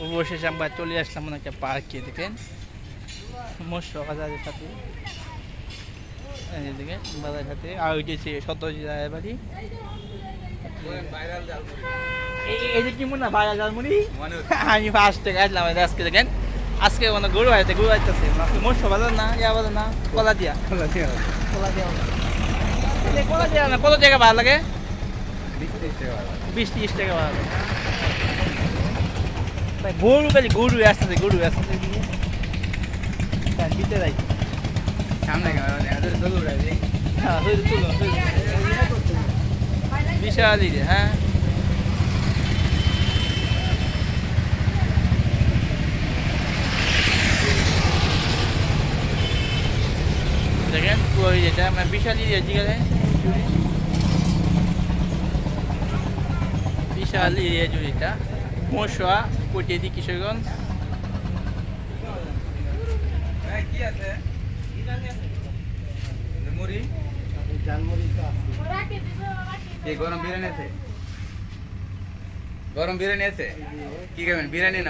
অবশেষে আমরা চলে আসলাম একটা পার্কে, দেখেন মৎস্য বাজারের সাথে, দেখেন বাজারের সাথে আর ওই যে সত্যজিৎ রায়ের বাড়ি। এই যে কি মনে হয় ভাইরাল জালমুড়ি, আমি ফার্স্ট থেকে আসলাম আজকে। দেখেন আজকে মানে গরু আইতেছে মৎস্য বাজার না, ইয়া বাজার না, কলা দিয়া না, কত টাকা ভালো লাগে? 20-30 টাকা ভালো লাগে। গরু খালি গরু আসতেছে দিতে যাই সামনে বিশাল রে। হ্যাঁ দেখেন ওই যেটা মানে বিশাল এরিয়া, ঠিক আছে বিশাল এরিয়া জুড়িটা মশা কোটিয়াদি কিশোরগঞ্জ। গরম বিরিয়ানি আছে কি খাবেন? বিরিয়ানি না